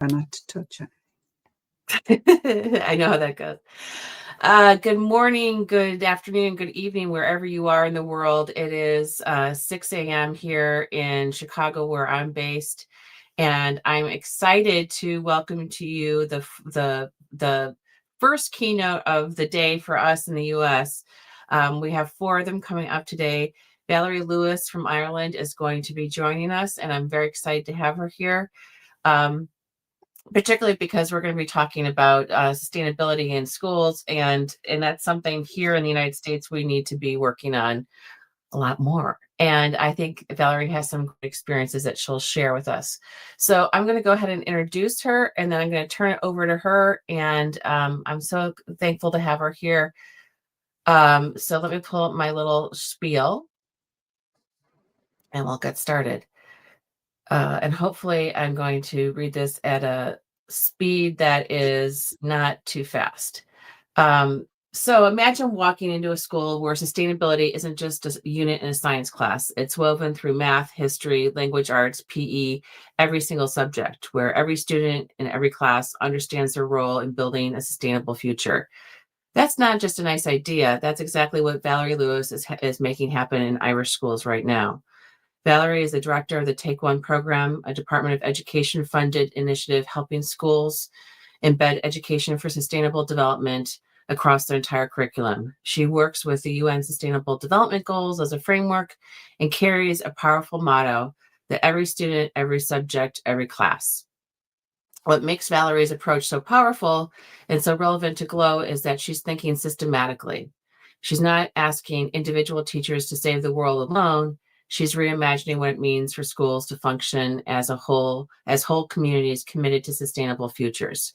Not to touch it. I know how that goes. Good morning, good afternoon, good evening, wherever you are in the world. It is 6 a.m. here in Chicago, where I'm based, and I'm excited to welcome to you the first keynote of the day for us in the U.S. We have 4 of them coming up today. Valerie Lewis from Ireland is going to be joining us, and I'm very excited to have her here. Particularly because we're going to be talking about sustainability in schools, and that's something here in the United States we need to be working on a lot more. And I think Valerie has some good experiences that she'll share with us. So I'm going to go ahead and introduce her, and then I'm going to turn it over to her. And I'm so thankful to have her here. So let me pull up my little spiel, and we'll get started. And hopefully I'm going to read this at a speed that is not too fast. So imagine walking into a school where sustainability isn't just a unit in a science class. It's woven through math, history, language arts, PE, every single subject, where every student in every class understands their role in building a sustainable future. That's not just a nice idea. That's exactly what Valerie Lewis is making happen in Irish schools right now. Valerie is the director of the Take One program, a Department of Education funded initiative helping schools embed education for sustainable development across their entire curriculum. She works with the UN Sustainable Development Goals as a framework and carries a powerful motto that every student, every subject, every class. What makes Valerie's approach so powerful and so relevant to GLOW is that she's thinking systematically. She's not asking individual teachers to save the world alone. She's reimagining what it means for schools to function as whole communities committed to sustainable futures.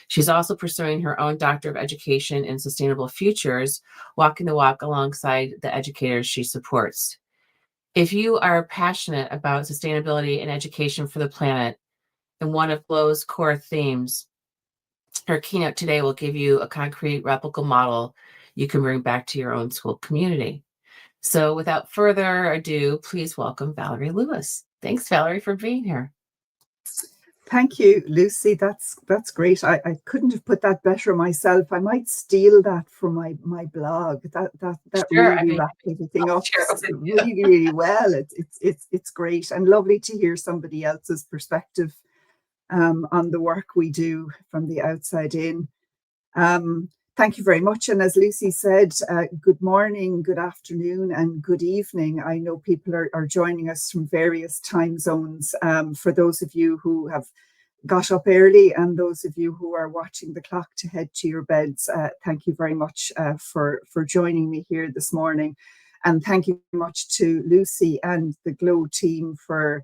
She's also pursuing her own Doctor of Education in Sustainable Futures, walking the walk alongside the educators she supports. If you are passionate about sustainability and education for the planet, and one of GLOW's core themes, her keynote today will give you a concrete replicable model you can bring back to your own school community. So without further ado, please welcome Valerie Lewis. Thanks, Valerie, for being here. Thank you, Lucy. That's great. I couldn't have put that better myself. I might steal that from my blog. That Sure. really I mean, wrapped everything I'll up share it with you. really well. It's great and lovely to hear somebody else's perspective on the work we do from the outside in. Thank you very much. And as Lucy said, good morning, good afternoon, and good evening. I know people are joining us from various time zones. For those of you who have got up early and those of you who are watching the clock to head to your beds, thank you very much for joining me here this morning. And thank you very much to Lucy and the GLOW team for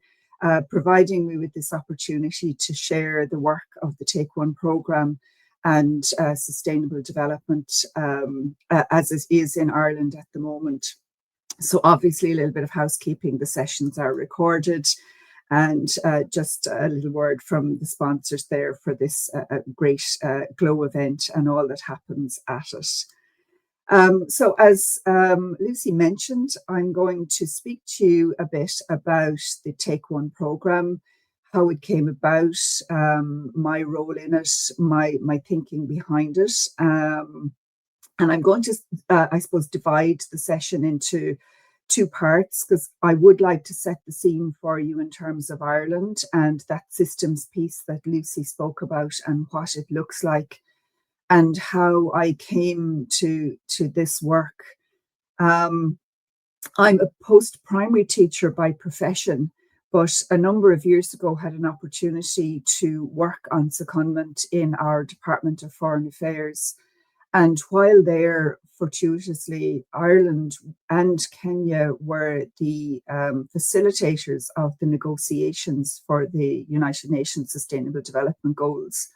providing me with this opportunity to share the work of the Take One programme and sustainable development as it is in Ireland at the moment. So obviously a little bit of housekeeping. The sessions are recorded, and just a little word from the sponsors there for this great GLOW event and all that happens at it. So as Lucy mentioned, I'm going to speak to you a bit about the Take One programme, how it came about, my role in it, my thinking behind it. And I'm going to, I suppose, divide the session into 2 parts, because I would like to set the scene for you in terms of Ireland and that systems piece that Lucy spoke about and what it looks like and how I came to this work. I'm a post-primary teacher by profession, but a number of years ago had an opportunity to work on secondment in our Department of Foreign Affairs. And while there, fortuitously, Ireland and Kenya were the facilitators of the negotiations for the United Nations Sustainable Development Goals.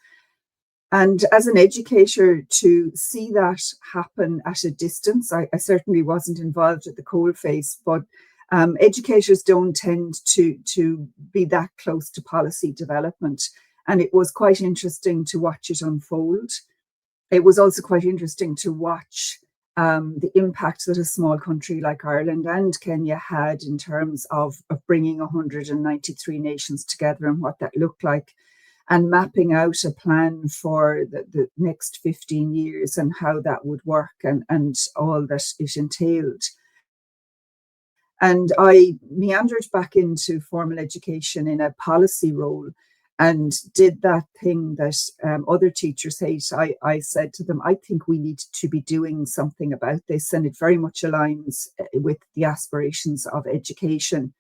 And as an educator, to see that happen at a distance, I certainly wasn't involved at the coalface, but educators don't tend to be that close to policy development. And it was quite interesting to watch it unfold. It was also quite interesting to watch the impact that a small country like Ireland and Kenya had in terms of bringing 193 nations together and what that looked like. and mapping out a plan for the next 15 years and how that would work and all that it entailed. And I meandered back into formal education in a policy role and did that thing that other teachers hate. I said to them, I think we need to be doing something about this, and it very much aligns with the aspirations of education.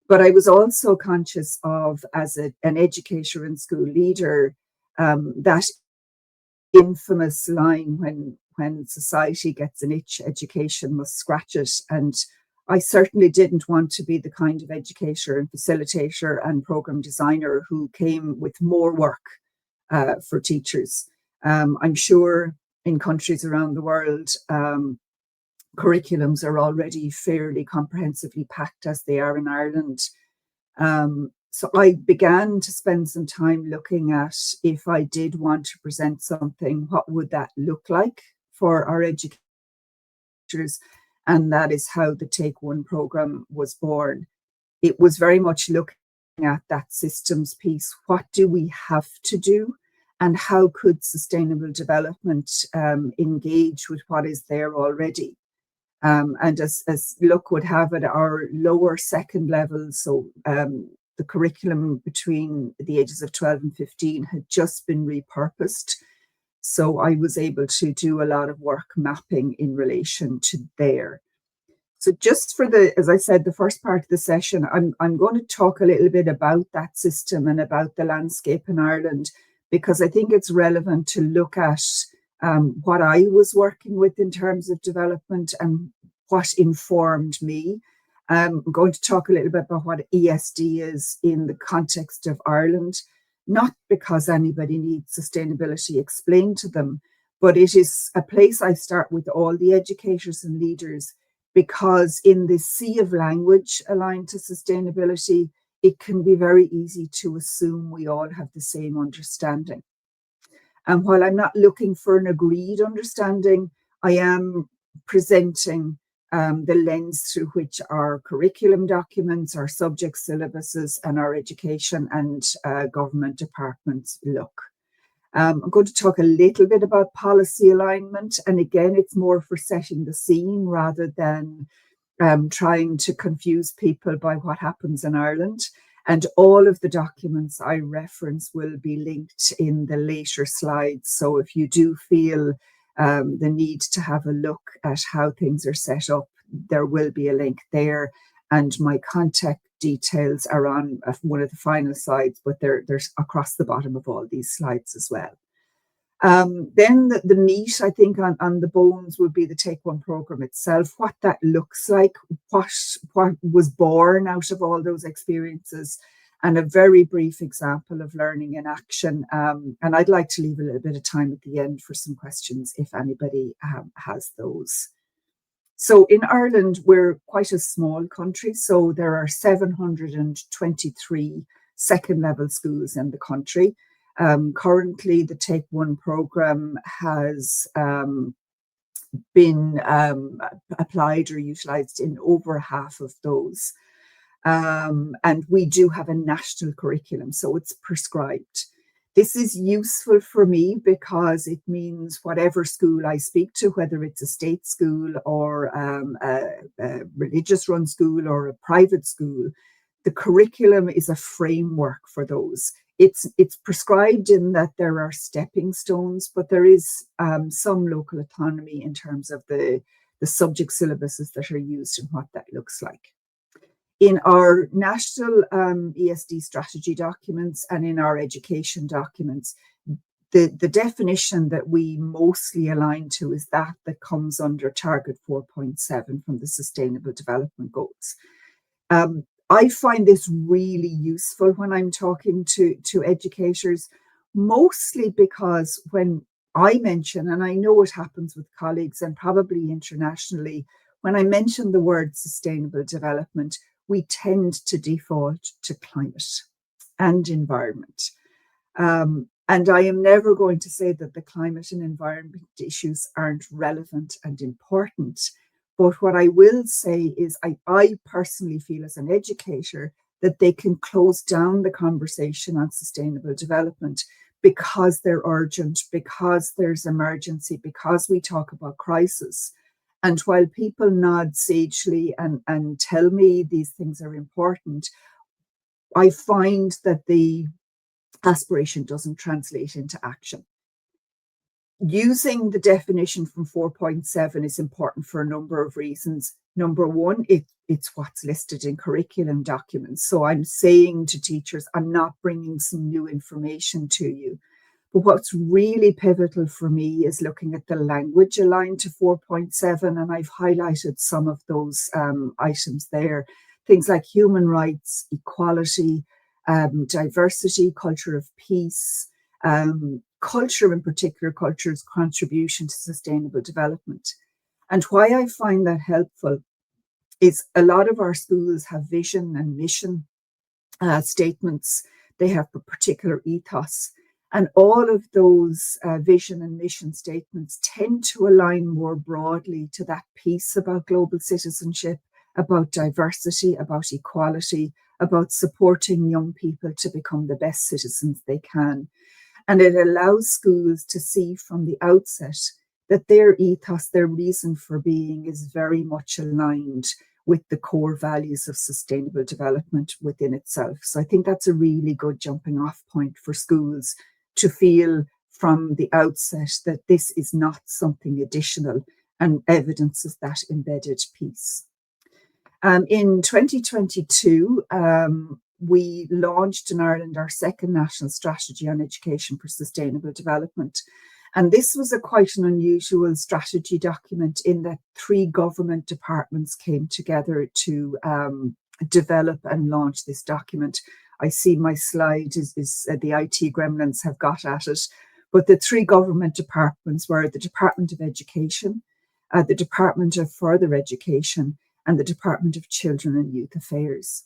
But I was also conscious of, as an educator and school leader, that infamous line, when society gets an itch, education must scratch it. And I certainly didn't want to be the kind of educator and facilitator and program designer who came with more work for teachers. I'm sure in countries around the world, curriculums are already fairly comprehensively packed as they are in Ireland. So I began to spend some time looking at, if I did want to present something, what would that look like for our educators? And that is how the Take One program was born. It was very much looking at that systems piece. What do we have to do? And how could sustainable development engage with what is there already? And as luck would have it, our lower second levels, so the curriculum between the ages of 12 and 15 had just been repurposed. So I was able to do a lot of work mapping in relation to there. So just for as I said, the first part of the session, I'm going to talk a little bit about that system and about the landscape in Ireland, because I think it's relevant to look at what I was working with in terms of development and what informed me. I'm going to talk a little bit about what ESD is in the context of Ireland, not because anybody needs sustainability explained to them, but it is a place I start with all the educators and leaders, because in the sea of language aligned to sustainability, it can be very easy to assume we all have the same understanding. And while I'm not looking for an agreed understanding, I am presenting the lens through which our curriculum documents, our subject syllabuses, and our education and government departments look. I'm going to talk a little bit about policy alignment. And again, it's more for setting the scene rather than trying to confuse people by what happens in Ireland. And all of the documents I reference will be linked in the later slides. So if you do feel the need to have a look at how things are set up, there will be a link there. And my contact details are on one of the final slides, but they're across the bottom of all these slides as well. Then the meat, I think, on the bones would be the Take One program itself, what that looks like, what was born out of all those experiences, and a very brief example of learning in action. And I'd like to leave a little bit of time at the end for some questions if anybody has those. So in Ireland, we're quite a small country, so there are 723 second level schools in the country. Currently, the Take One program has been applied or utilised in over half of those. And we do have a national curriculum, so it's prescribed. This is useful for me because it means whatever school I speak to, whether it's a state school or a religious-run school or a private school, the curriculum is a framework for those. It's prescribed in that there are stepping stones, but there is some local autonomy in terms of the subject syllabuses that are used and what that looks like. In our national ESD strategy documents and in our education documents, the definition that we mostly align to is that comes under Target 4.7 from the Sustainable Development Goals. I find this really useful when I'm talking to educators, mostly because when I mention, and I know it happens with colleagues and probably internationally, when I mention the word sustainable development, we tend to default to climate and environment. And I am never going to say that the climate and environment issues aren't relevant and important. But what I will say is I personally feel as an educator that they can close down the conversation on sustainable development because they're urgent, because there's emergency, because we talk about crisis. And while people nod sagely and tell me these things are important, I find that the aspiration doesn't translate into action. Using the definition from 4.7 is important for a number of reasons. Number one, it's what's listed in curriculum documents. So I'm saying to teachers, I'm not bringing some new information to you. But what's really pivotal for me is looking at the language aligned to 4.7, and I've highlighted some of those items there. Things like human rights, equality, diversity, culture of peace, culture in particular, culture's contribution to sustainable development. And why I find that helpful is a lot of our schools have vision and mission statements. They have a particular ethos. And all of those vision and mission statements tend to align more broadly to that piece about global citizenship, about diversity, about equality, about supporting young people to become the best citizens they can. And it allows schools to see from the outset that their ethos, their reason for being, is very much aligned with the core values of sustainable development within itself. So I think that's a really good jumping off point for schools to feel from the outset that this is not something additional and evidences that embedded piece. In 2022, we launched in Ireland our second national strategy on education for sustainable development. And this was quite an unusual strategy document in that 3 government departments came together to develop and launch this document. I see my slide is the IT gremlins have got at it. But the 3 government departments were the Department of Education, the Department of Further Education, and the Department of Children and Youth Affairs.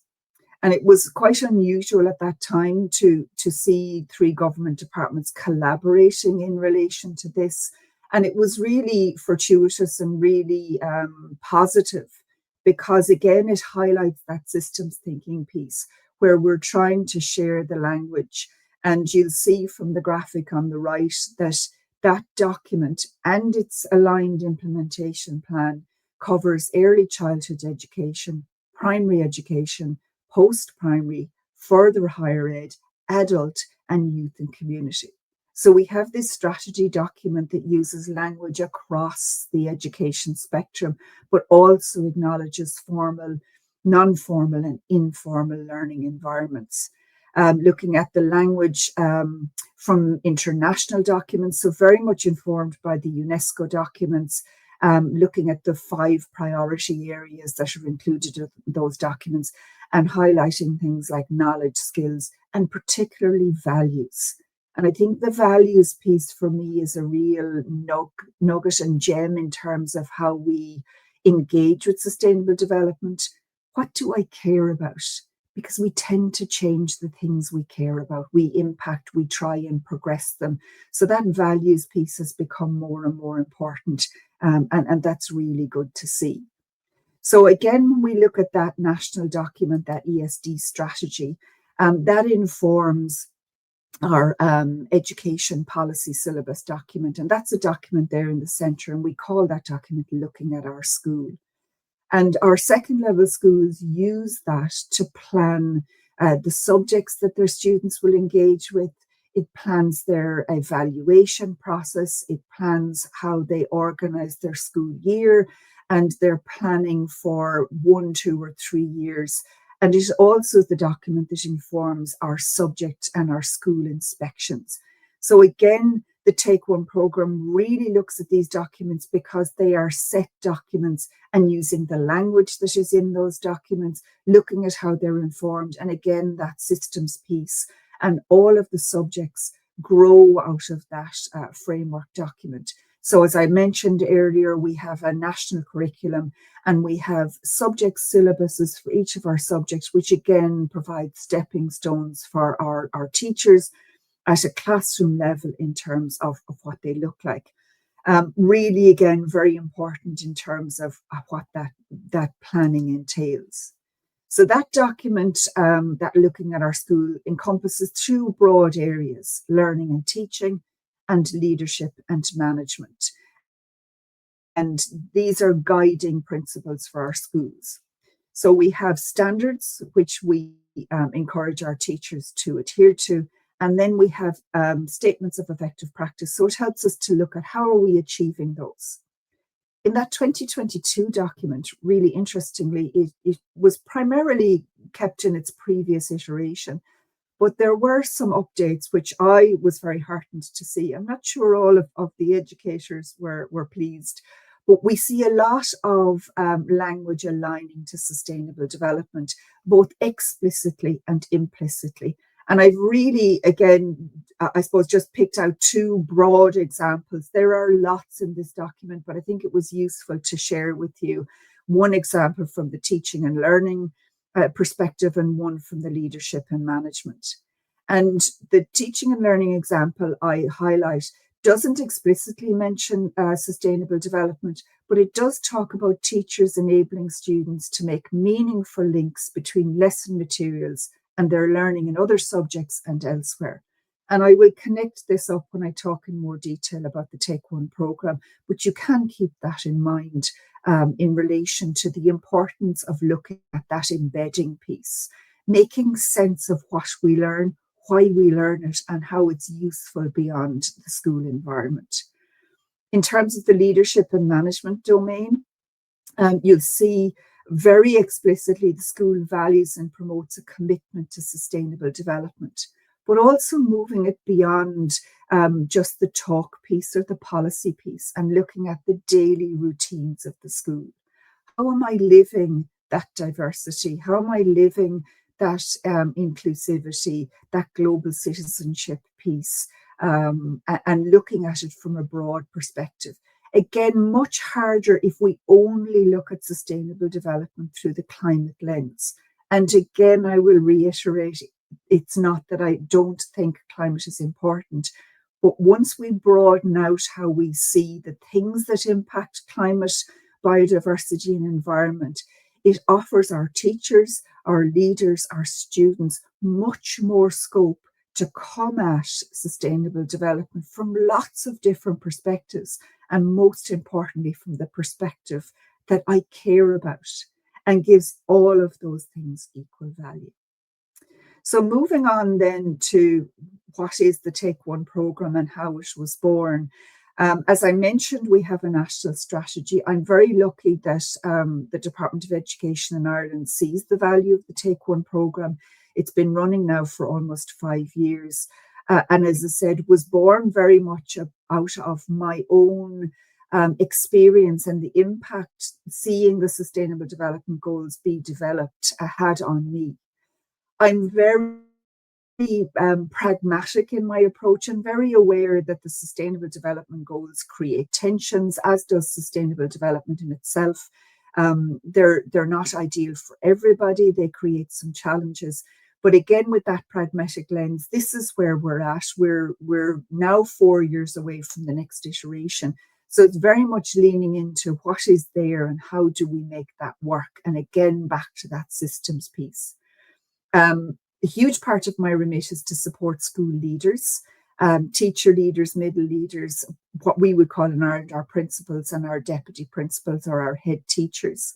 And it was quite unusual at that time to see 3 government departments collaborating in relation to this. And it was really fortuitous and really positive because, again, it highlights that systems thinking piece where we're trying to share the language. And you'll see from the graphic on the right that that document and its aligned implementation plan covers early childhood education, primary education, post-primary, further higher ed, adult, and youth and community. So we have this strategy document that uses language across the education spectrum, but also acknowledges formal, non-formal, and informal learning environments. Looking at the language from international documents, so very much informed by the UNESCO documents, looking at the 5 priority areas that are included in those documents and highlighting things like knowledge, skills, and particularly values. And I think the values piece for me is a real nugget and gem in terms of how we engage with sustainable development. What do I care about? Because we tend to change the things we care about. We impact, we try and progress them. So that values piece has become more and more important. And that's really good to see. So again, when we look at that national document, that ESD strategy, that informs our education policy syllabus document. And that's a document there in the centre. And we call that document Looking at Our School. And our second level schools use that to plan the subjects that their students will engage with. It plans their evaluation process. It plans how they organise their school year, and they're planning for 1, 2, or 3 years. And it also is the document that informs our subject and our school inspections. So again, the Take One programme really looks at these documents because they are set documents and using the language that is in those documents, looking at how they're informed. And again, that systems piece and all of the subjects grow out of that framework document. So as I mentioned earlier, we have a national curriculum and we have subject syllabuses for each of our subjects, which again provide stepping stones for our teachers at a classroom level in terms of what they look like. Really, again, very important in terms of what that planning entails. So that document that looking at our school encompasses two broad areas: learning and teaching, and leadership and management. And these are guiding principles for our schools. So we have standards which we encourage our teachers to adhere to. And then we have statements of effective practice. So it helps us to look at how are we achieving those. In that 2022 document, really interestingly, it was primarily kept in its previous iteration, but there were some updates which I was very heartened to see. I'm not sure all of the educators were pleased, but we see a lot of language aligning to sustainable development, both explicitly and implicitly. And I've really, again, I suppose, just picked out two broad examples. There are lots in this document, but I think it was useful to share with you one example from the teaching and learning perspective and one from the leadership and management. And the teaching and learning example I highlight doesn't explicitly mention sustainable development, but it does talk about teachers enabling students to make meaningful links between lesson materials and their learning in other subjects and elsewhere. And I will connect this up when I talk in more detail about the Take One programme, but you can keep that in mind in relation to the importance of looking at that embedding piece, making sense of what we learn, why we learn it, and how it's useful beyond the school environment. In terms of the leadership and management domain, you'll see very explicitly the school values and promotes a commitment to sustainable development, but also moving it beyond just the talk piece or the policy piece and looking at the daily routines of the school. How am I living that diversity? How am I living that inclusivity, that global citizenship piece, and looking at it from a broad perspective? Again, much harder if we only look at sustainable development through the climate lens. And again, I will reiterate, it's not that I don't think climate is important, but once we broaden out how we see the things that impact climate, biodiversity, and environment, it offers our teachers, our leaders, our students much more scope to come at sustainable development from lots of different perspectives, and most importantly, from the perspective that I care about, and gives all of those things equal value. So moving on then to what is the Take One programme and how it was born. As I mentioned, we have a national strategy. I'm very lucky that the Department of Education in Ireland sees the value of the Take One programme. It's been running now for almost 5 years. And as I said, was born very much out of my own experience and the impact seeing the Sustainable Development Goals be developed had on me. I'm very pragmatic in my approach and very aware that the Sustainable Development Goals create tensions, as does sustainable development in itself. They're not ideal for everybody. They create some challenges. But again, with that pragmatic lens, this is where we're at. We're now 4 years away from the next iteration. So it's very much leaning into what is there and how do we make that work? And again, back to that systems piece. A huge part of my remit is to support school leaders, teacher leaders, middle leaders, what we would call in Ireland our principals and our deputy principals or our head teachers.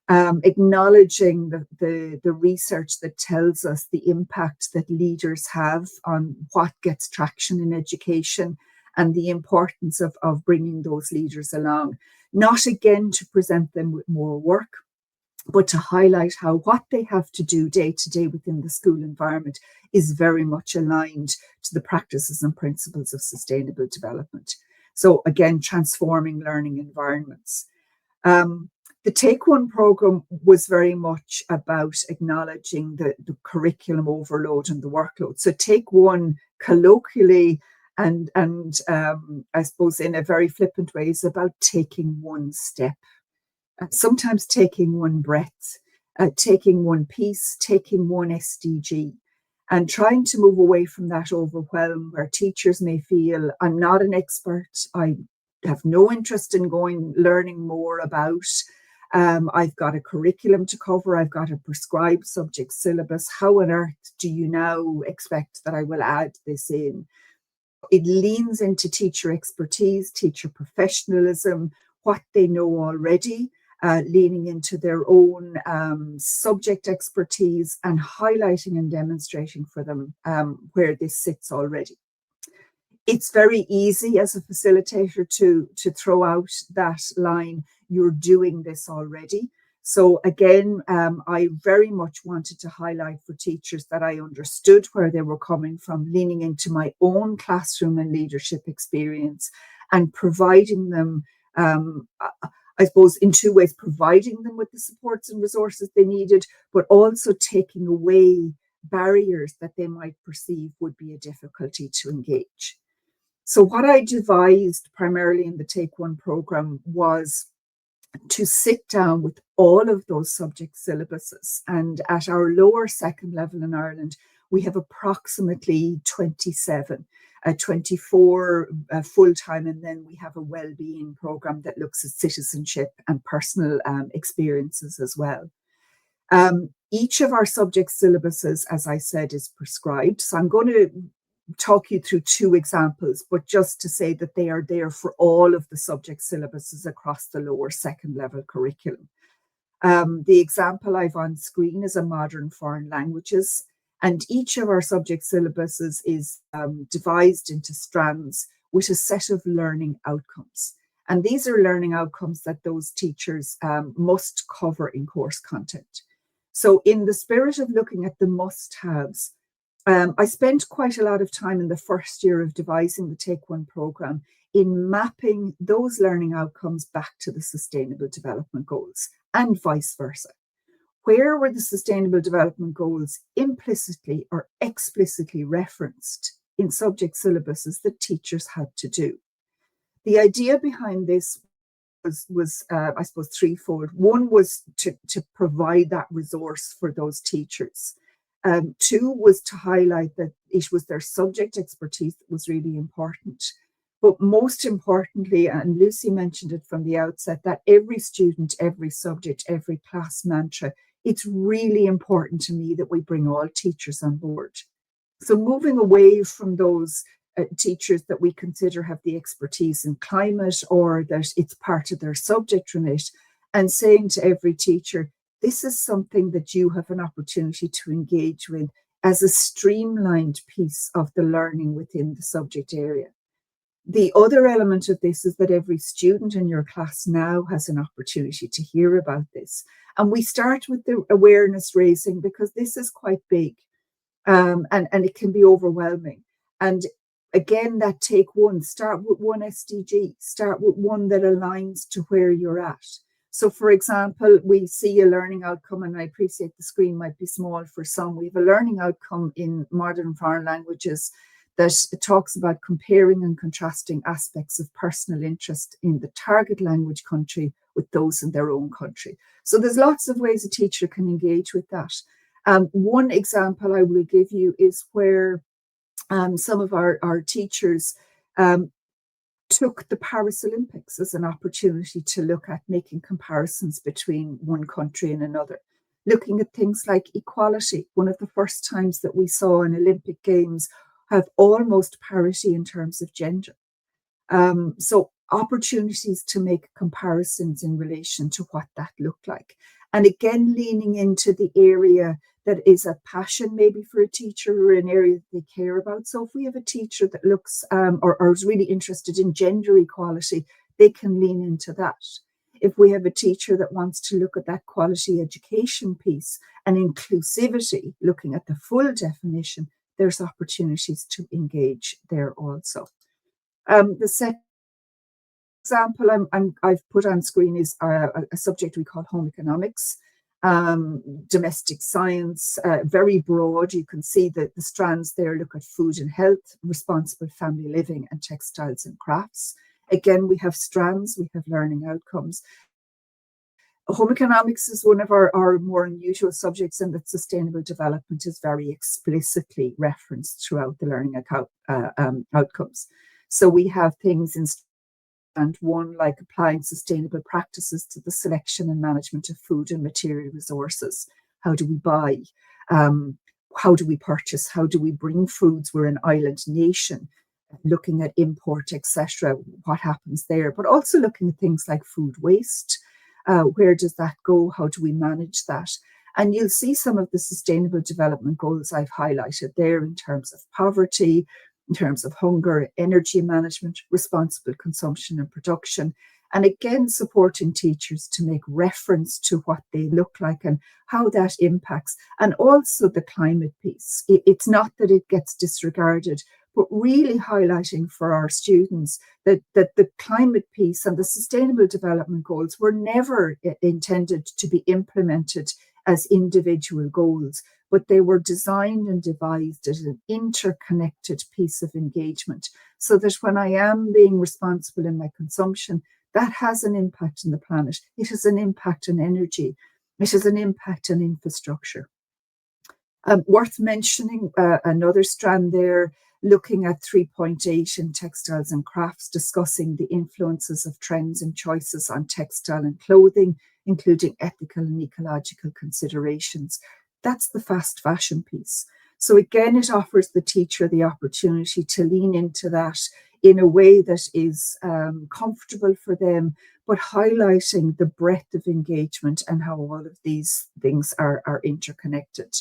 Acknowledging the research that tells us the impact that leaders have on what gets traction in education and the importance of bringing those leaders along. Not again to present them with more work, but to highlight how what they have to do day to day within the school environment is very much aligned to the practices and principles of sustainable development. So again, transforming learning environments. The Take One programme was very much about acknowledging the curriculum overload and the workload. So Take One colloquially and I suppose in a very flippant way is about taking one step. Sometimes taking one breath, taking one piece, taking one SDG, and trying to move away from that overwhelm where teachers may feel, I'm not an expert, I have no interest in learning more about, I've got a curriculum to cover. I've got a prescribed subject syllabus. How on earth do you now expect that I will add this in? It leans into teacher expertise, teacher professionalism, what they know already, leaning into their own subject expertise and highlighting and demonstrating for them where this sits already. It's very easy as a facilitator to throw out that line, you're doing this already. So again, I very much wanted to highlight for teachers that I understood where they were coming from, leaning into my own classroom and leadership experience and providing them, I suppose, in two ways, providing them with the supports and resources they needed, but also taking away barriers that they might perceive would be a difficulty to engage. So what I devised primarily in the Take One program was to sit down with all of those subject syllabuses. And at our lower second level in Ireland, we have approximately 27, 24 full-time, and then we have a well-being program that looks at citizenship and personal experiences as well. Each of our subject syllabuses, as I said, is prescribed. So I'm going to talk you through two examples, but just to say that they are there for all of the subject syllabuses across the lower second level curriculum. The example I've on screen is a modern foreign languages, and each of our subject syllabuses is devised into strands with a set of learning outcomes. And these are learning outcomes that those teachers must cover in course content. So in the spirit of looking at the must-haves, I spent quite a lot of time in the first year of devising the Take One program in mapping those learning outcomes back to the Sustainable Development Goals and vice versa. Where were the Sustainable Development Goals implicitly or explicitly referenced in subject syllabuses that teachers had to do? The idea behind this was I suppose, threefold. One was to provide that resource for those teachers. Two was to highlight that it was their subject expertise that was really important. But most importantly, and Lucy mentioned it from the outset, that every student, every subject, every class mantra, it's really important to me that we bring all teachers on board. So moving away from those teachers that we consider have the expertise in climate or that it's part of their subject remit, and saying to every teacher, this is something that you have an opportunity to engage with as a streamlined piece of the learning within the subject area. The other element of this is that every student in your class now has an opportunity to hear about this. And we start with the awareness raising because this is quite big and it can be overwhelming. And again, that take one, start with one SDG, start with one that aligns to where you're at. So for example, we see a learning outcome, and I appreciate the screen might be small for some. We have a learning outcome in modern foreign languages that talks about comparing and contrasting aspects of personal interest in the target language country with those in their own country. So there's lots of ways a teacher can engage with that. One example I will give you is where some of our teachers took the Paris Olympics as an opportunity to look at making comparisons between one country and another, looking at things like equality. One of the first times that we saw an Olympic Games have almost parity in terms of gender. So opportunities to make comparisons in relation to what that looked like. And again, leaning into the area that is a passion maybe for a teacher or an area that they care about. So if we have a teacher that looks or is really interested in gender equality, they can lean into that. If we have a teacher that wants to look at that quality education piece and inclusivity, looking at the full definition, there's opportunities to engage there also. The second example I've put on screen is a subject we call home economics. Domestic science, very broad. You can see that the strands there look at food and health, responsible family living, and textiles and crafts. Again, we have strands, we have learning outcomes. Home economics is one of our more unusual subjects, and that sustainable development is very explicitly referenced throughout the learning outcomes. So we have things in and one like applying sustainable practices to the selection and management of food and material resources. How do we buy? How do we purchase? How do we bring foods? We're an island nation, looking at import, etc. What happens there? But also looking at things like food waste. Where does that go? How do we manage that? And you'll see some of the sustainable development goals I've highlighted there in terms of poverty, in terms of hunger, energy management, responsible consumption and production. And again, supporting teachers to make reference to what they look like and how that impacts. And also the climate piece. It's not that it gets disregarded, but really highlighting for our students that the climate piece and the sustainable development goals were never intended to be implemented as individual goals, but they were designed and devised as an interconnected piece of engagement, so that when I am being responsible in my consumption, that has an impact on the planet. It has an impact on energy. It has an impact on infrastructure. Worth mentioning another strand there, looking at 3.8 in textiles and crafts, discussing the influences of trends and choices on textile and clothing, including ethical and ecological considerations. That's the fast fashion piece. So again, it offers the teacher the opportunity to lean into that in a way that is comfortable for them, but highlighting the breadth of engagement and how all of these things are interconnected.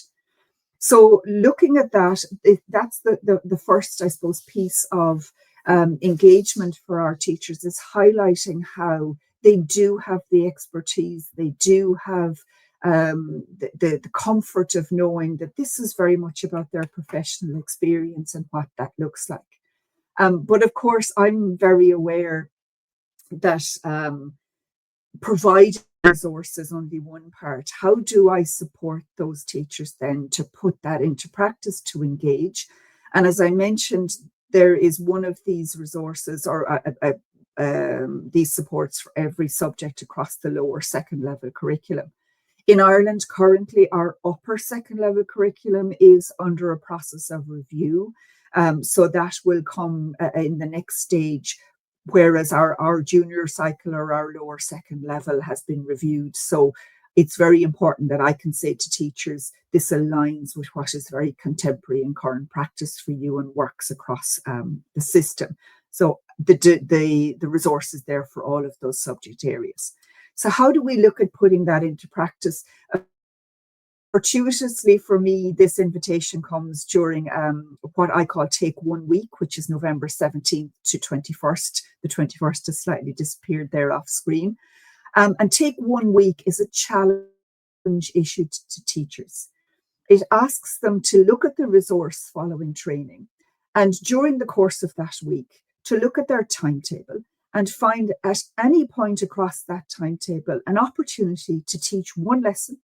So looking at that, that's the first, I suppose, piece of engagement for our teachers, is highlighting how they do have the expertise, they do have the comfort of knowing that this is very much about their professional experience and what that looks like. But of course, I'm very aware that providing resources only one part. How do I support those teachers then to put that into practice, to engage? And as I mentioned, there is one of these resources or these supports for every subject across the lower second level curriculum. In Ireland, currently, our upper second level curriculum is under a process of review. So that will come in the next stage, whereas our junior cycle or our lower second level has been reviewed. So it's very important that I can say to teachers, this aligns with what is very contemporary and current practice for you and works across the system. So the resources there for all of those subject areas. So how do we look at putting that into practice? Fortuitously for me, this invitation comes during what I call Take 1 Week, which is November 17th to 21st. The 21st has slightly disappeared there off screen. And Take 1 Week is a challenge issued to teachers. It asks them to look at the resource following training, and during the course of that week, to look at their timetable and find at any point across that timetable an opportunity to teach one lesson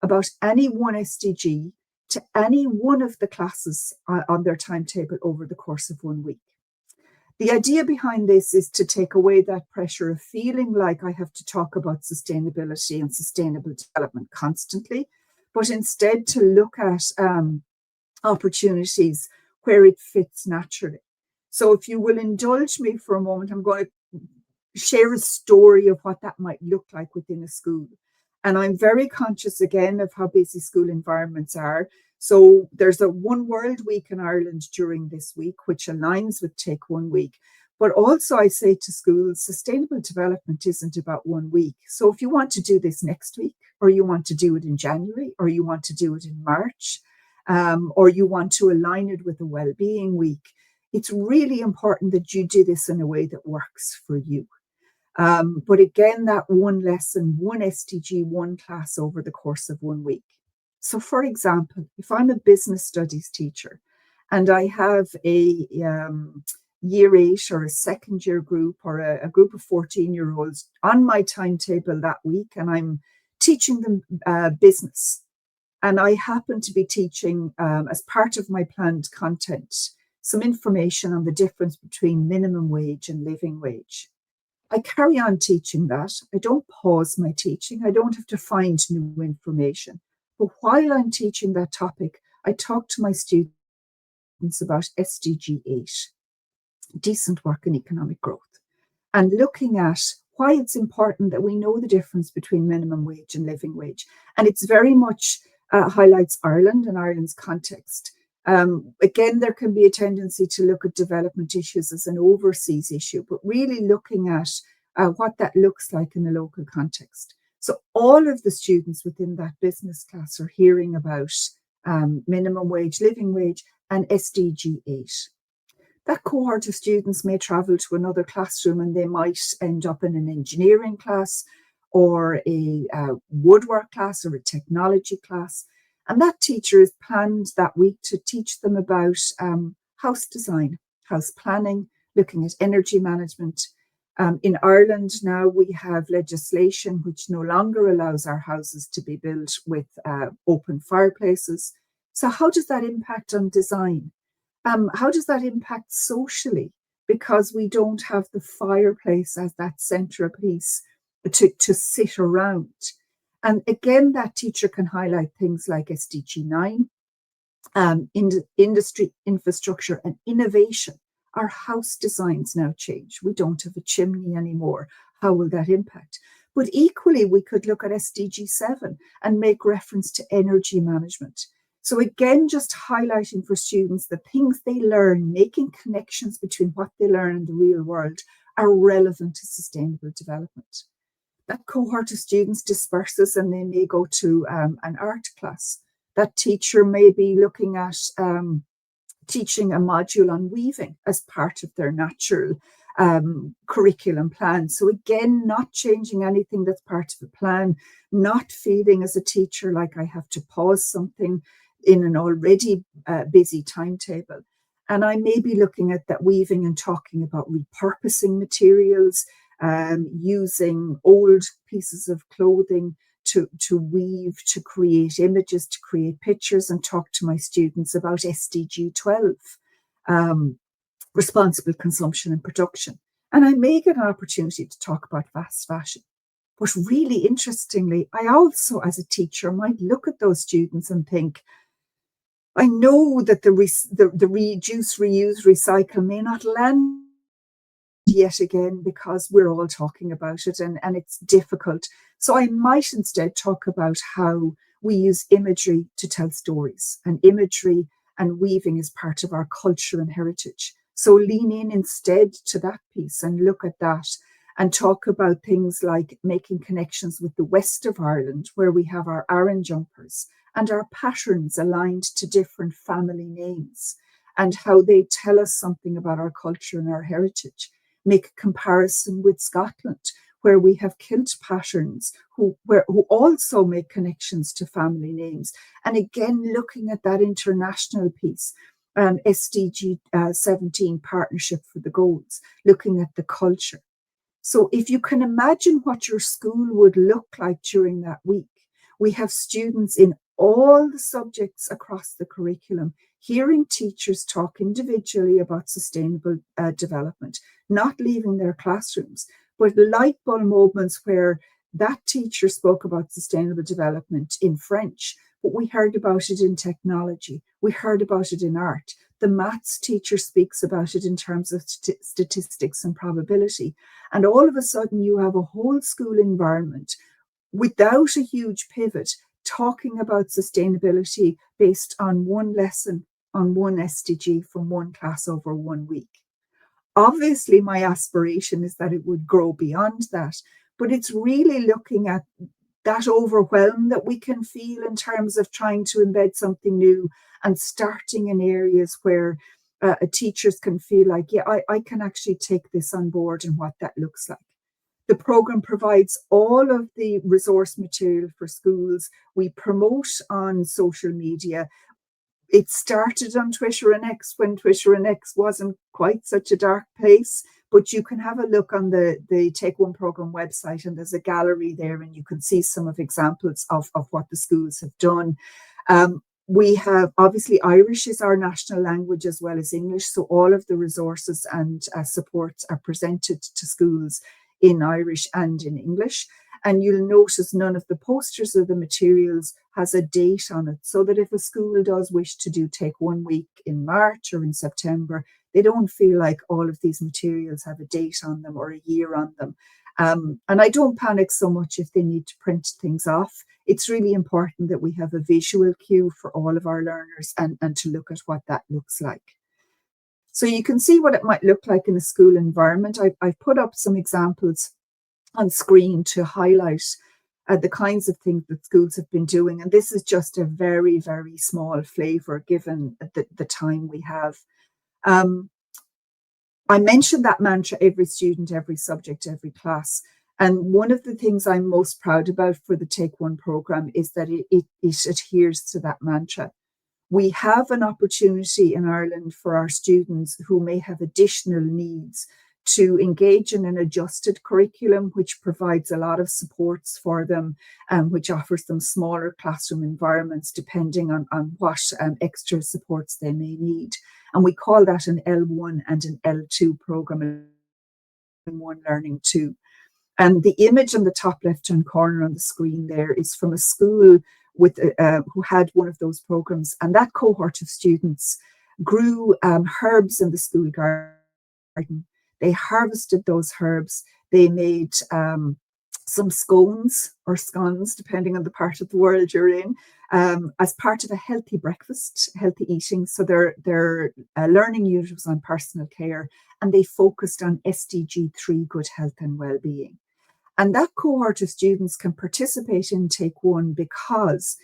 about any one SDG to any one of the classes on their timetable over the course of 1 week. The idea behind this is to take away that pressure of feeling like I have to talk about sustainability and sustainable development constantly, but instead to look at opportunities where it fits naturally. So if you will indulge me for a moment, I'm going to share a story of what that might look like within a school. And I'm very conscious again of how busy school environments are. So there's a One World Week in Ireland during this week, which aligns with Take 1 Week. But also I say to schools, sustainable development isn't about 1 week. So if you want to do this next week, or you want to do it in January, or you want to do it in March, or you want to align it with a well-being week, it's really important that you do this in a way that works for you. But again, that one lesson, one SDG, one class over the course of 1 week. So for example, if I'm a business studies teacher and I have a year 8 or a second year group or a group of 14-year-olds on my timetable that week, and I'm teaching them business, and I happen to be teaching as part of my planned content some information on the difference between minimum wage and living wage. I carry on teaching that. I don't pause my teaching. I don't have to find new information. But while I'm teaching that topic, I talk to my students about SDG 8, decent work and economic growth. and looking at why it's important that we know the difference between minimum wage and living wage. And it's very much highlights Ireland and Ireland's context. Again, there can be a tendency to look at development issues as an overseas issue, but really looking at what that looks like in a local context. So all of the students within that business class are hearing about minimum wage, living wage, and SDG 8. That cohort of students may travel to another classroom and they might end up in an engineering class or a woodwork class or a technology class. And that teacher is planned that week to teach them about house design, house planning, looking at energy management. In Ireland now we have legislation which no longer allows our houses to be built with open fireplaces. So how does that impact on design? How does that impact socially? Because we don't have the fireplace as that centerpiece to sit around. And again, that teacher can highlight things like SDG 9, industry, infrastructure, and innovation. Our house designs now change. We don't have a chimney anymore. How will that impact? But equally, we could look at SDG 7 and make reference to energy management. So again, just highlighting for students the things they learn, making connections between what they learn in the real world are relevant to sustainable development. That cohort of students disperses and they may go to an art class. That teacher may be looking at teaching a module on weaving as part of their natural curriculum plan. So again, not changing anything that's part of the plan, not feeling as a teacher like I have to pause something in an already busy timetable. And I may be looking at that weaving and talking about repurposing materials, using old pieces of clothing to weave, to create images, to create pictures, and talk to my students about SDG 12, responsible consumption and production. And I may get an opportunity to talk about fast fashion. But really interestingly, I also, as a teacher, might look at those students and think, I know that the reduce, reuse, recycle may not land yet again because we're all talking about it and it's difficult. So I might instead talk about how we use imagery to tell stories, and imagery and weaving is part of our culture and heritage. So lean in instead to that piece and look at that and talk about things like making connections with the west of Ireland, where we have our Aran jumpers and our patterns aligned to different family names and how they tell us something about our culture and our heritage. Make a comparison with Scotland, where we have kilt patterns who also make connections to family names. And again, looking at that international piece, SDG 17, Partnership for the Goals, looking at the culture. So if you can imagine what your school would look like during that week, we have students in all the subjects across the curriculum, hearing teachers talk individually about sustainable development, not leaving their classrooms, but light bulb moments where that teacher spoke about sustainable development in French, but we heard about it in technology, we heard about it in art. The maths teacher speaks about it in terms of statistics and probability. And all of a sudden you have a whole school environment without a huge pivot talking about sustainability based on one lesson, on one SDG from one class over 1 week. Obviously, my aspiration is that it would grow beyond that, but it's really looking at that overwhelm that we can feel in terms of trying to embed something new and starting in areas where teachers can feel like, yeah, I can actually take this on board and what that looks like. The program provides all of the resource material for schools. We promote on social media. It started on Twitter and X when Twitter and X wasn't quite such a dark place, but you can have a look on the Take One program website and there's a gallery there and you can see some of examples of what the schools have done. We have, obviously, Irish is our national language as well as English, so all of the resources and supports are presented to schools in Irish and in English. And you'll notice none of the posters or the materials has a date on it, so that if a school does wish to do Take 1 week in March or in September, They don't feel like all of these materials have a date on them or a year on them. And I don't panic so much if they need to print things off. It's really important that we have a visual cue for all of our learners and to look at what that looks like. So you can see what it might look like in a school environment. I've put up some examples on screen to highlight the kinds of things that schools have been doing. And this is just a very, very small flavour given the time we have. I mentioned that mantra, every student, every subject, every class. And one of the things I'm most proud about for the Take One programme is that it adheres to that mantra. We have an opportunity in Ireland for our students who may have additional needs to engage in an adjusted curriculum, which provides a lot of supports for them and which offers them smaller classroom environments depending on what extra supports they may need. And we call that an L1 and an L2 programme, One Learning 2. And the image on the top left-hand corner on the screen there is from a school with who had one of those programs. And that cohort of students grew herbs in the school garden. They harvested those herbs. They made some scones or scones, depending on the part of the world you're in, as part of a healthy breakfast, healthy eating. So their learning unit was on personal care, and they focused on SDG 3, good health and well-being. And that cohort of students can participate in Take One because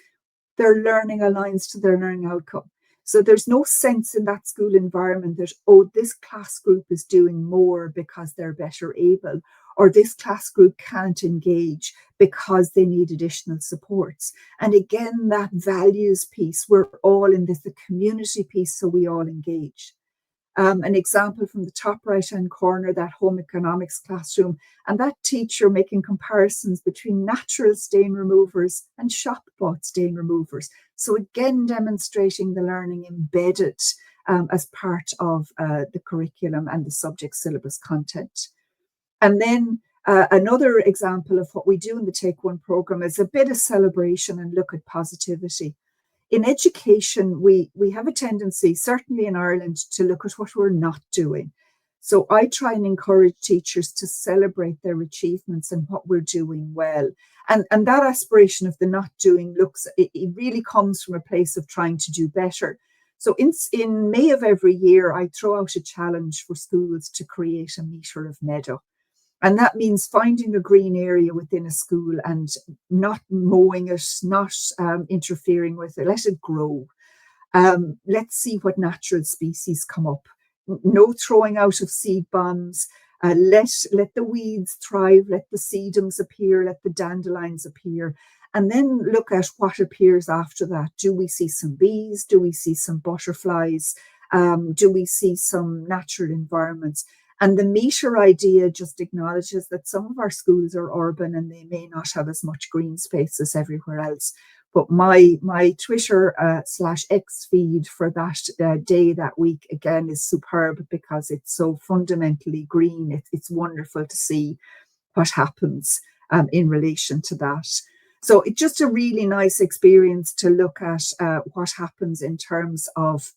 their learning aligns to their learning outcome. So there's no sense in that school environment that, oh, this class group is doing more because they're better able, or this class group can't engage because they need additional supports. And again, that values piece, we're all in this, the community piece, so we all engage. An example from the top right-hand corner, that home economics classroom, and that teacher making comparisons between natural stain removers and shop-bought stain removers. So again, demonstrating the learning embedded as part of the curriculum and the subject syllabus content. And then another example of what we do in the Take One programme is a bit of celebration and look at positivity. In education, we have a tendency, certainly in Ireland, to look at what we're not doing. So I try and encourage teachers to celebrate their achievements and what we're doing well. And that aspiration of the not doing it really comes from a place of trying to do better. So in May of every year, I throw out a challenge for schools to create a metre of meadow. And that means finding a green area within a school and not mowing it, not interfering with it. Let it grow. Let's see what natural species come up. No throwing out of seed bombs. Let the weeds thrive. Let the sedums appear. Let the dandelions appear. And then look at what appears after that. Do we see some bees? Do we see some butterflies? Do we see some natural environments? And the metre idea just acknowledges that some of our schools are urban and they may not have as much green space as everywhere else. But my Twitter /X feed for that day, that week, again, is superb because it's so fundamentally green. It's wonderful to see what happens in relation to that. So it's just a really nice experience to look at what happens in terms of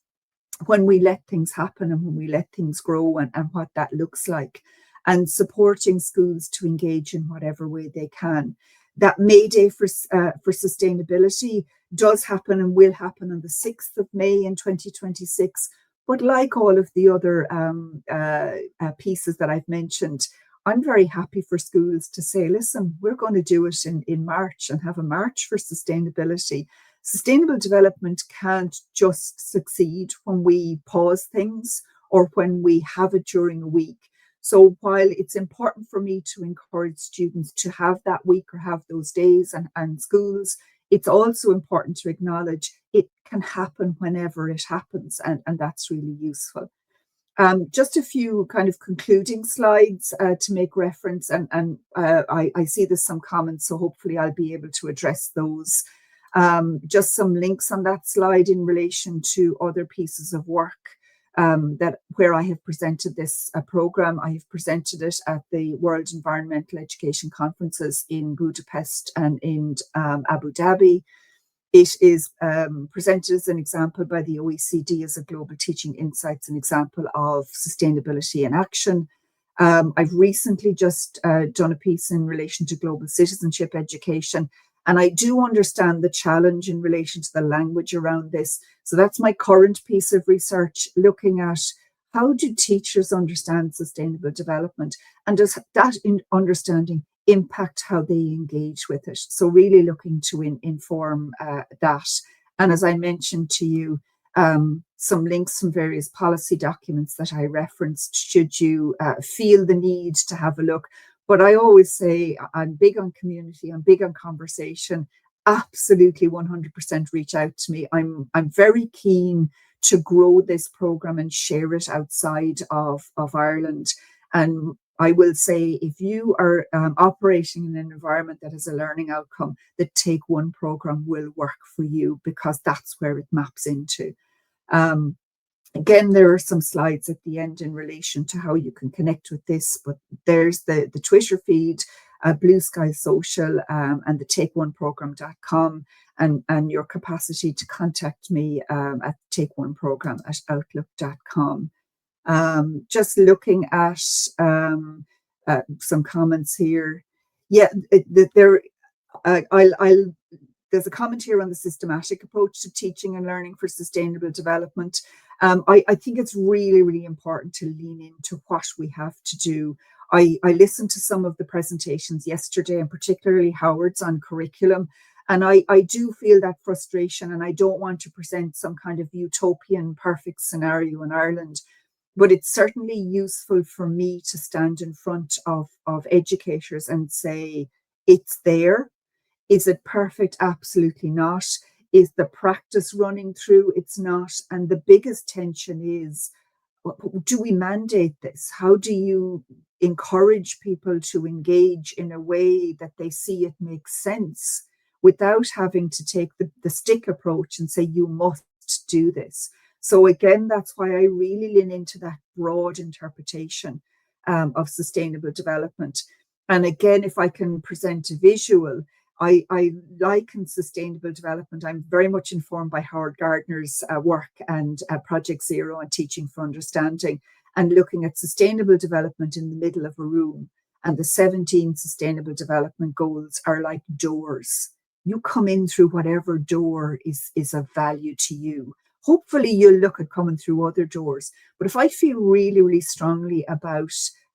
when we let things happen and when we let things grow and what that looks like, and supporting schools to engage in whatever way they can. That May Day for Sustainability does happen and will happen on the 6th of May in 2026. But like all of the other pieces that I've mentioned, I'm very happy for schools to say, listen, we're going to do it in March and have a March for Sustainability. Sustainable development can't just succeed when we pause things or when we have it during a week. So while it's important for me to encourage students to have that week or have those days and schools, it's also important to acknowledge it can happen whenever it happens, and that's really useful. Just a few kind of concluding slides to make reference, and I see there's some comments, so hopefully I'll be able to address those. Just some links on that slide in relation to other pieces of work that where I have presented this program. I have presented it at the World Environmental Education Conferences in Budapest and in Abu Dhabi. It is presented as an example by the OECD as a global teaching insights, an example of sustainability in action. I've recently just done a piece in relation to global citizenship education, and I do understand the challenge in relation to the language around this. So that's my current piece of research, looking at how do teachers understand sustainable development, and does that understanding impact how they engage with it? So really looking to inform that. And as I mentioned to you, some links from various policy documents that I referenced, should you feel the need to have a look. But I always say I'm big on community, I'm big on conversation. Absolutely 100% reach out to me. I'm very keen to grow this program and share it outside of Ireland. And I will say, if you are operating in an environment that has a learning outcome, the Take One program will work for you, because that's where it maps into. Again, there are some slides at the end in relation to how you can connect with this, but there's the Twitter feed, Blue Sky Social, and the takeoneprogram.com, and your capacity to contact me at takeoneprogram@outlook.com. Just looking at some comments here. Yeah, there's a comment here on the systematic approach to teaching and learning for sustainable development. I think it's really, really important to lean into what we have to do. I listened to some of the presentations yesterday, and particularly Howard's on curriculum. And I do feel that frustration, and I don't want to present some kind of utopian perfect scenario in Ireland. But it's certainly useful for me to stand in front of educators and say, it's there. Is it perfect? Absolutely not. Is the practice running through? It's not. And the biggest tension is, do we mandate this? How do you encourage people to engage in a way that they see it makes sense, without having to take the stick approach and say, you must do this? So again, that's why I really lean into that broad interpretation of sustainable development. And again, if I can present a visual, I liken sustainable development. I'm very much informed by Howard Gardner's work and Project Zero and Teaching for Understanding, and looking at sustainable development in the middle of a room. And the 17 sustainable development goals are like doors. You come in through whatever door is of value to you. Hopefully you'll look at coming through other doors. But if I feel really, really strongly about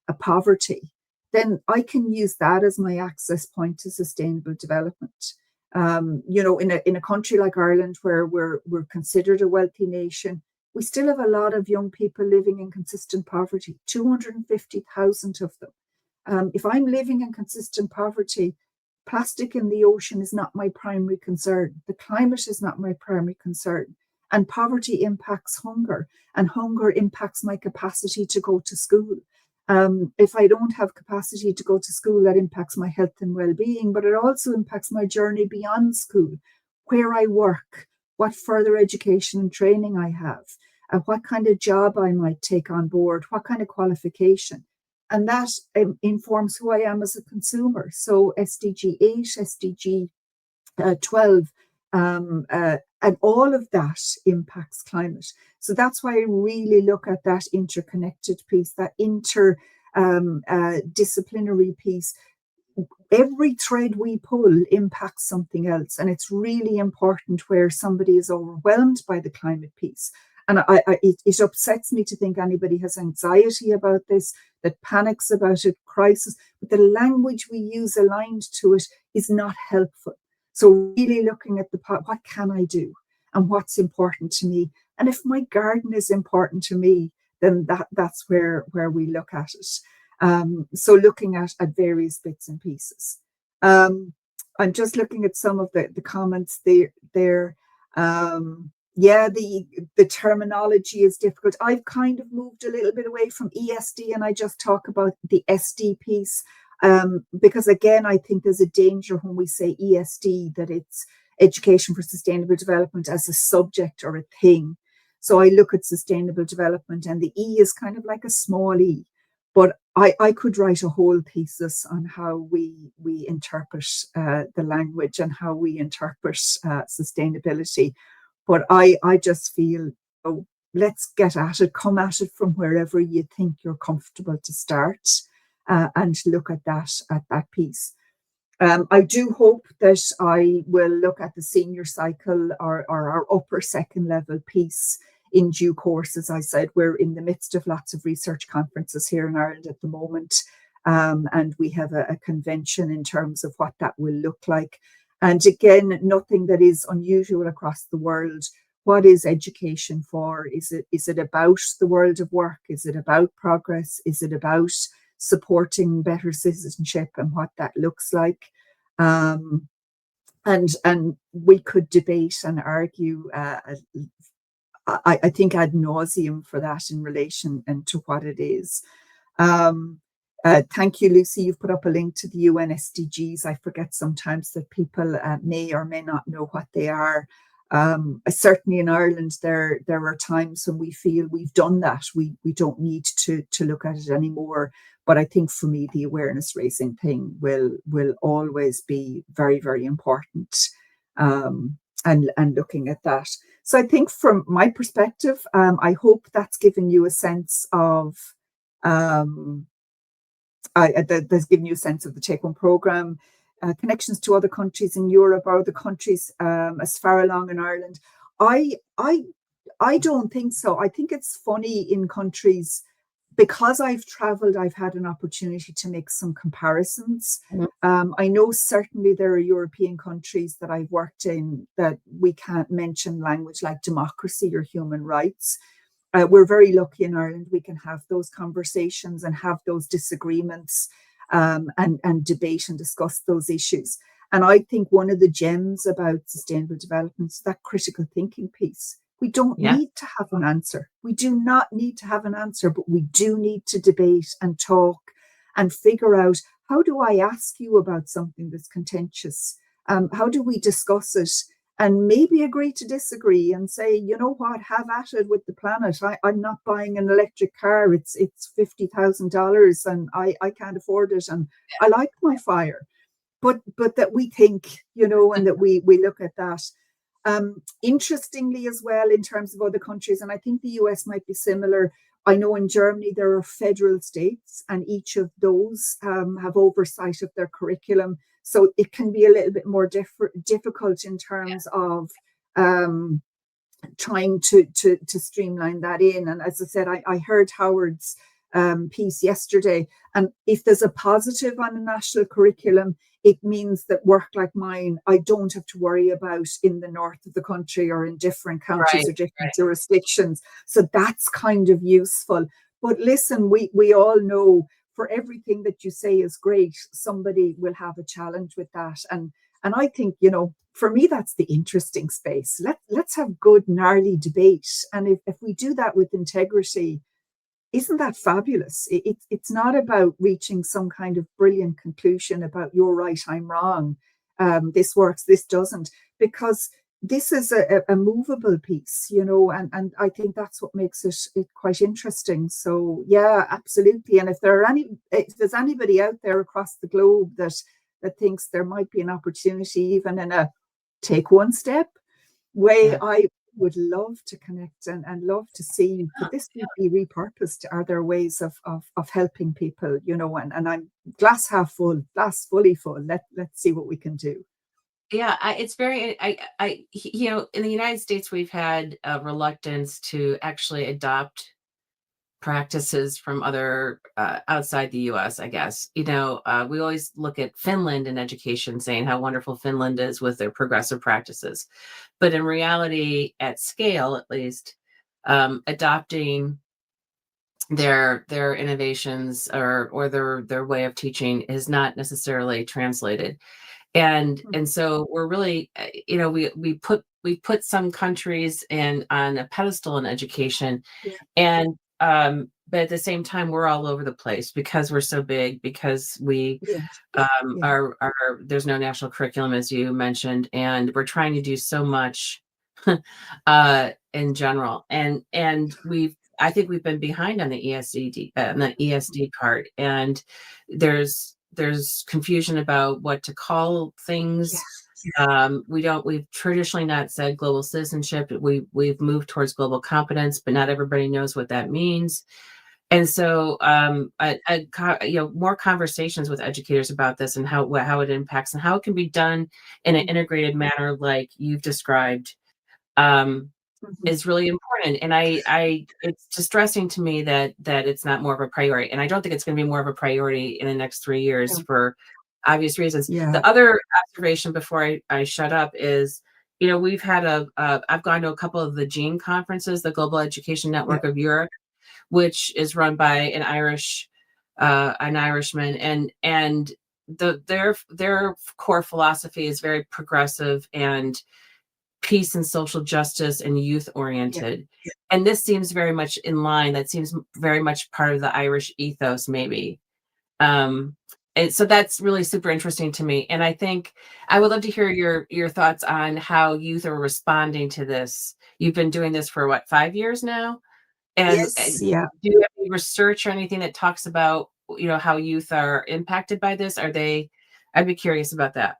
a poverty, then I can use that as my access point to sustainable development. In a country like Ireland, where we're considered a wealthy nation, we still have a lot of young people living in consistent poverty, 250,000 of them. If I'm living in consistent poverty, plastic in the ocean is not my primary concern. The climate is not my primary concern. And poverty impacts hunger, and hunger impacts my capacity to go to school. If I don't have capacity to go to school, that impacts my health and well-being, but it also impacts my journey beyond school, where I work, what further education and training I have, what kind of job I might take on board, what kind of qualification. And that informs who I am as a consumer. So SDG 8, SDG 12, and all of that impacts climate. So that's why I really look at that interconnected piece, that interdisciplinary piece. Every thread we pull impacts something else. And it's really important where somebody is overwhelmed by the climate piece. And it upsets me to think anybody has anxiety about this, that panics about it, crisis, but the language we use aligned to it is not helpful. So really looking at what can I do and what's important to me? And if my garden is important to me, then that's where we look at it. So looking at various bits and pieces. I'm just looking at some of the comments there. Yeah, the terminology is difficult. I've kind of moved a little bit away from ESD, and I just talk about the SD piece. Because again, I think there's a danger when we say ESD, that it's education for sustainable development as a subject or a thing. So I look at sustainable development, and the E is kind of like a small e. But I could write a whole thesis on how we interpret the language and how we interpret sustainability. But I just feel, oh, let's get at it, come at it from wherever you think you're comfortable to start, and look at that piece. I do hope that I will look at the senior cycle, or our upper second level piece in due course. As I said, we're in the midst of lots of research conferences here in Ireland at the moment, and we have a convention in terms of what that will look like. And again, nothing that is unusual across the world. What is education for? Is it about the world of work? Is it about progress? Is it about supporting better citizenship and what that looks like? And we could debate and argue, I think ad nauseum for that in relation and to what it is. Thank you, Lucy. You've put up a link to the UN SDGs. I forget sometimes that people may or may not know what they are. Certainly in Ireland, there are times when we feel we've done that. We don't need to look at it anymore. But I think for me, the awareness raising thing will always be very, very important, and looking at that. So I think from my perspective, I hope that's given you a sense of, that's given you a sense of the take-home program, connections to other countries in Europe or other countries as far along in Ireland. I don't think so. I think it's funny in countries, because I've traveled, I've had an opportunity to make some comparisons. I know certainly there are European countries that I've worked in that we can't mention language like democracy or human rights. We're very lucky in Ireland. We can have those conversations and have those disagreements, and debate and discuss those issues. And I think one of the gems about sustainable development is that critical thinking piece. We don't need to have an answer. We do not need to have an answer, but we do need to debate and talk and figure out, how do I ask you about something that's contentious? How do we discuss it and maybe agree to disagree and say, you know what, have at it with the planet. I'm not buying an electric car. It's $50,000 and I can't afford it. And I like my fire. But that we think, and that we look at that. Interestingly as well, in terms of other countries, and I think the US might be similar. I know in Germany there are federal states, and each of those have oversight of their curriculum. So it can be a little bit more difficult in terms of trying to streamline that in. And as I said, I heard Howard's piece yesterday, and if there's a positive on a national curriculum, it means that work like mine, I don't have to worry about in the north of the country or in different counties or different jurisdictions. So that's kind of useful. But listen, we all know, for everything that you say is great, somebody will have a challenge with that. And I think, for me, that's the interesting space. Let's have good, gnarly debate. And if we do that with integrity, isn't that fabulous? It's not about reaching some kind of brilliant conclusion about you're right, I'm wrong, this works, this doesn't, because this is a movable piece, and I think that's what makes it quite interesting. So yeah, absolutely. And if there's anybody out there across the globe that thinks there might be an opportunity, even in a take one step way, I would love to connect and love to see, could this be repurposed? Are there ways of helping people, and I'm glass half full, glass fully full. Let's see what we can do. Yeah, it's very, in the United States, we've had a reluctance to actually adopt practices from other outside the US, I guess. We always look at Finland in education, saying how wonderful Finland is with their progressive practices. But in reality, at scale, at least, adopting their innovations or their way of teaching is not necessarily translated. And so we're really, we put some countries on a pedestal in education, and but at the same time, we're all over the place because we're so big, because we are there's no national curriculum, as you mentioned, and we're trying to do so much in general, and I think we've been behind on the ESD part, and there's confusion about what to call Yeah. things. We've traditionally not said global citizenship. We've moved towards global competence, but not everybody knows what that means. And so, more conversations with educators about this and how it impacts and how it can be done in an integrated manner, like you've described, um, Mhm. is really important. And it's distressing to me that it's not more of a priority. And I don't think it's going to be more of a priority in the next 3 years Yeah. for obvious reasons. Yeah. The other observation before I shut up is, we've had I've gone to a couple of the GENE conferences, the Global Education Yeah. Network of Europe, which is run by an Irishman, and their core philosophy is very progressive and peace and social justice and youth Yeah. oriented. And this seems very much in line. That seems very much part of the Irish ethos, maybe. Um, and so that's really super interesting to me. And I think I would love to hear your thoughts on how youth are responding to this. You've been doing this for what, 5 years now? And Yes. Yeah. do you have any research or anything that talks about, how youth are impacted by this? I'd be curious about that.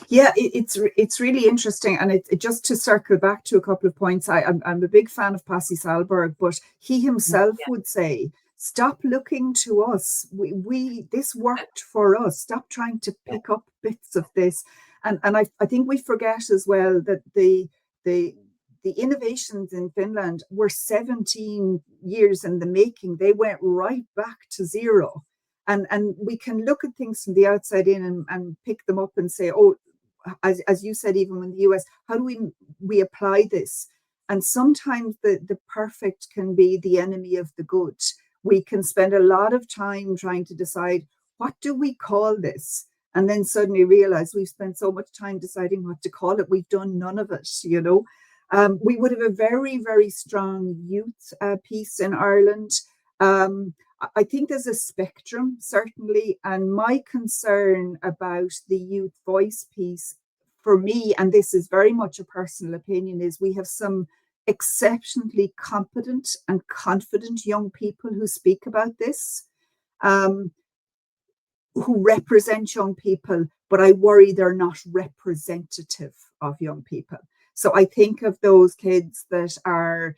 Yeah, it's really interesting, and just to circle back to a couple of points. I'm a big fan of Pasi Sahlberg, but he himself Yeah. would say, "Stop looking to us. We this worked for us. Stop trying to Yeah. pick up bits of this." And I think we forget as well that the the innovations in Finland were 17 years in the making. They went right back to zero. And we can look at things from the outside in and pick them up and say, oh, as you said, even in the US, how do we apply this? And sometimes the perfect can be the enemy of the good. We can spend a lot of time trying to decide, what do we call this? And then suddenly realize we've spent so much time deciding what to call it. We've done none of it, you know. We would have a very, very strong youth piece in Ireland. Um, I think there's a spectrum, certainly. And my concern about the youth voice piece for me, and this is very much a personal opinion, is we have some exceptionally competent and confident young people who speak about this, um, who represent young people, but I worry they're not representative of young people. So I think of those kids that are,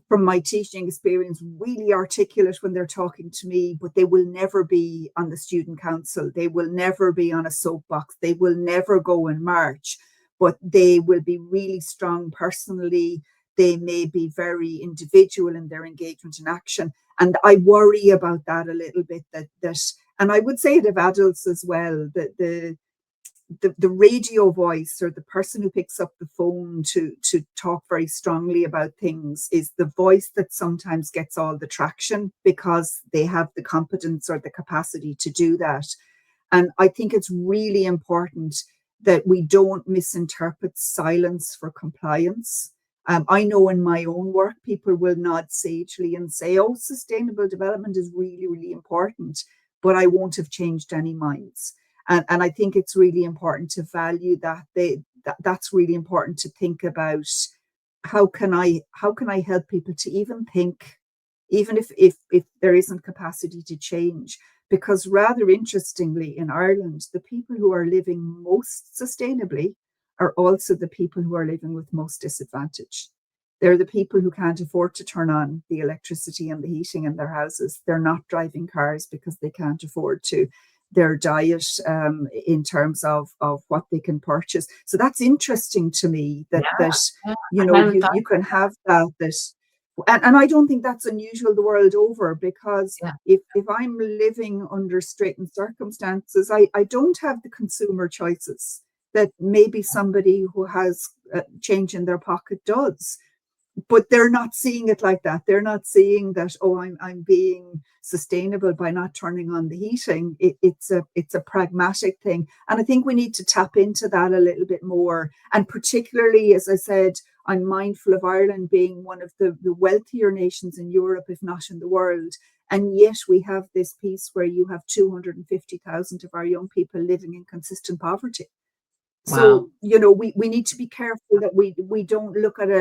from my teaching experience, really articulate when they're talking to me, but they will never be on the student council. They will never be on a soapbox. They will never go and march, but they will be really strong personally. They may be very individual in their engagement and action. And I worry about that a little bit, and I would say it of adults as well, that the radio voice, or the person who picks up the phone to talk very strongly about things, is the voice that sometimes gets all the traction because they have the competence or the capacity to do that. And I think it's really important that we don't misinterpret silence for compliance. I know in my own work, people will nod sagely and say, oh, sustainable development is really, really important, but I won't have changed any minds. And I think it's really important to value that. That's really important to think about. How can I help people to even think, even if there isn't capacity to change? Because rather interestingly, in Ireland, the people who are living most sustainably are also the people who are living with most disadvantage. They're the people who can't afford to turn on the electricity and the heating in their houses. They're not driving cars because they can't afford to. Their diet, in terms of what they can purchase. So that's interesting to me, that Yeah. Yeah. you I know hadn't you thought. you can have that. And I don't think that's unusual the world over, because Yeah. if I'm living under straitened circumstances, I don't have the consumer choices that maybe somebody who has change in their pocket does. But they're not seeing it like that. They're not seeing that, oh, I'm being sustainable by not turning on the heating. It's a pragmatic thing. And I think we need to tap into that a little bit more. And particularly, as I said, I'm mindful of Ireland being one of the wealthier nations in Europe, if not in the world. And yet we have this piece where you have 250,000 of our young people living in consistent poverty. So, Wow. we need to be careful that we don't look at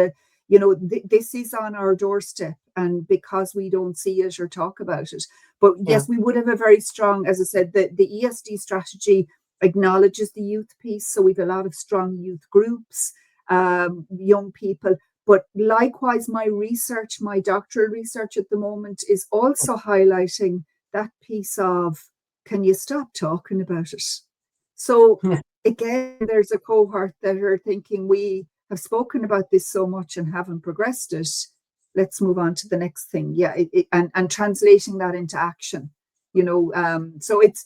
this is on our doorstep, and because we don't see it or talk about it. But Yeah. yes, we would have a very strong, as I said, the ESD strategy acknowledges the youth piece. So we've a lot of strong youth groups, young people. But likewise, my doctoral research at the moment is also highlighting that piece of, can you stop talking about it? So again, there's a cohort that are thinking, we have spoken about this so much and haven't progressed it. Let's move on to the next thing. Yeah, and translating that into action. So it's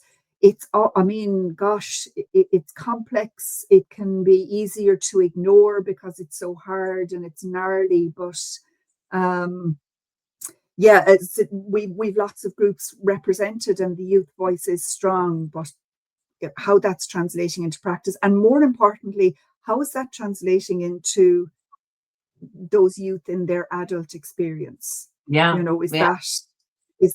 I mean, gosh, it's complex. It can be easier to ignore because it's so hard and it's gnarly. But yeah, we've lots of groups represented, and the youth voice is strong. But how that's translating into practice, and more importantly, how is that translating into those youth in their adult experience? Yeah. Is Yeah. that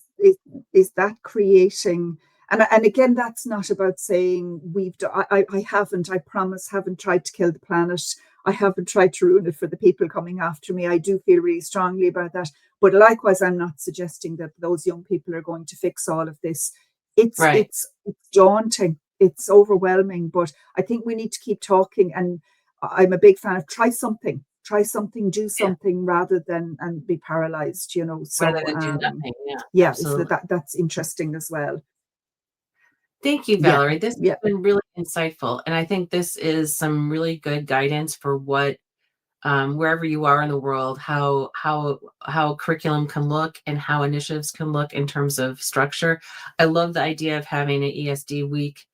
is that creating, and again, that's not about saying we've done, I haven't, I promise, haven't tried to kill the planet. I haven't tried to ruin it for the people coming after me. I do feel really strongly about that. But likewise, I'm not suggesting that those young people are going to fix all of this. It's Right. it's it's daunting. It's overwhelming. But I think we need to keep talking. And I'm a big fan of try something, do Yeah. something, rather than and be paralyzed. Rather So than do nothing. Yeah. yeah, is Absolutely. that's interesting as well. Thank you, Yeah, Valerie. This yeah, has been really insightful. And I think this is some really good guidance for what wherever you are in the world, how curriculum can look and how initiatives can look in terms of structure. I love the idea of having an ESD week.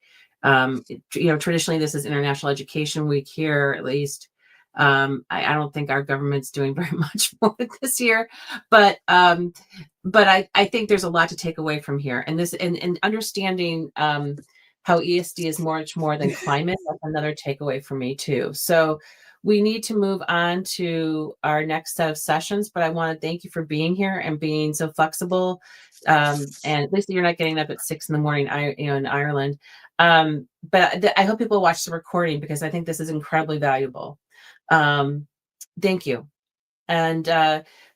Traditionally this is International Education Week here, at least. I don't think our government's doing very much more this year, but I think there's a lot to take away from here, and this and understanding how ESD is much more than climate. That's another takeaway for me too. So we need to move on to our next set of sessions, but I want to thank you for being here and being so flexible. And at least you're not getting up at 6 in the morning, in Ireland. But I hope people watch the recording because I think this is incredibly valuable. Thank you. And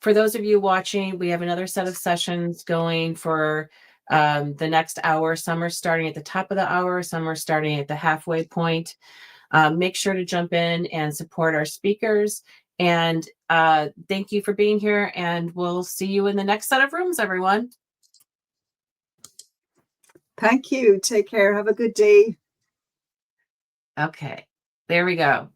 for those of you watching, we have another set of sessions going for the next hour. Some are starting at the top of the hour, some are starting at the halfway point. Make sure to jump in and support our speakers. And thank you for being here. And we'll see you in the next set of rooms, everyone. thank you. Take care. Have a good day. Okay, there we go.